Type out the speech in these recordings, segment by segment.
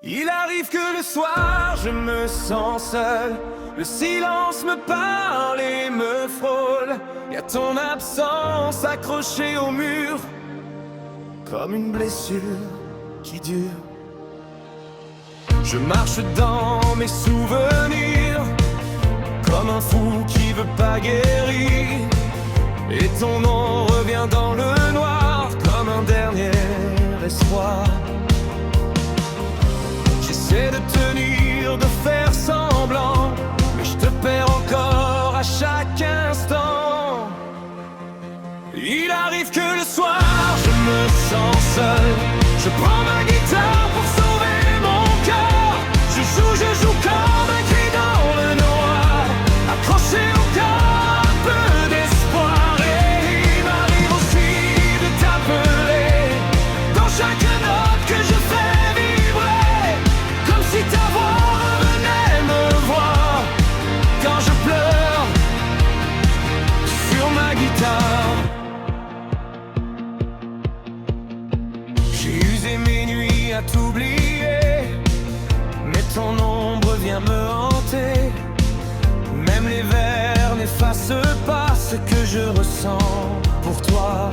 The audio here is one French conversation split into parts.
Il arrive que le soir je me sens seul, le silence me parle et me frôle. Y a ton absence accrochée au mur, comme une blessure qui dure. Je marche dans mes souvenirs, comme un fou qui veut pas guérir. Et ton nom revient dans le noir, comme un dernier espoir. J'essaie de tenir, de faire semblant, mais je te perds encore à chaque instant. Il arrive que le soir, je me sens seul. Je prends ma guitare pour sauver mon cœur. Je joue comme un cri dans le noir, accroché au cœur, un peu d'espoir. Et il m'arrive aussi de t'appeler dans chaque note que je fais vibrer, comme si ta voix revenait me voir quand je pleure sur ma guitare. J'ai usé mes nuits à t'oublier, mais ton ombre vient me hanter. Même les vers n'effacent pas ce que je ressens pour toi.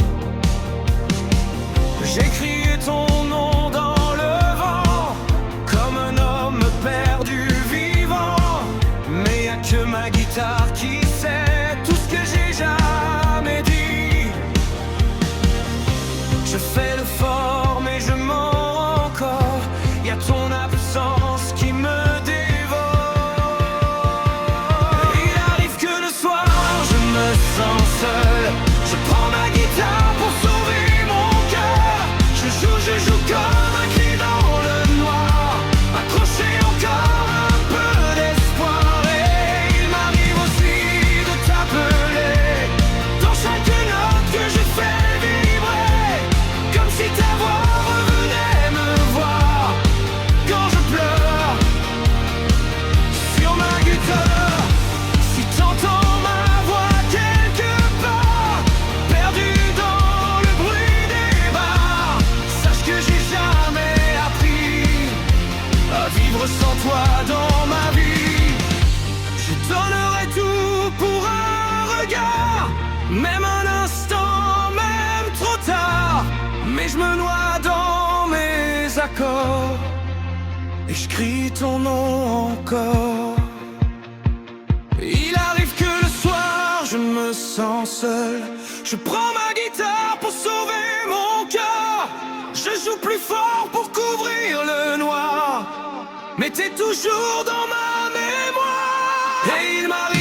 J'ai crié ton nom dans le vent, comme un homme perdu vivant. Mais y a que ma guitare qui sait tout ce que j'ai jamais dit. Je fais le fort mais je mens encore. Y a ton absence qui me dévore. Il arrive que le soir je me sens seul. Je prends ma guitare pour sauver mon cœur. Je joue comme un cri dans le noir, accroché encore un peu d'espoir. Et il m'arrive aussi de t'appeler dans chaque note que je fais vibrer, comme si ta voix revenait me voir quand je pleure sur ma guitare. Si t'entends ma voix quelque part, perdue dans le bruit des bars, sache que j'ai jamais appris à vivre sans toi dans ma vie. Je donnerai tout pour un regard, même un instant, même trop tard. Mais je me noie dans mes accords et je crie ton nom encore. Il arrive que le soir je me sens seul. Je prends ma guitare pour sauver mon cœur. Je joue plus fort pour couvrir le noir, mais t'es toujours dans ma mémoire. Et il m'arrive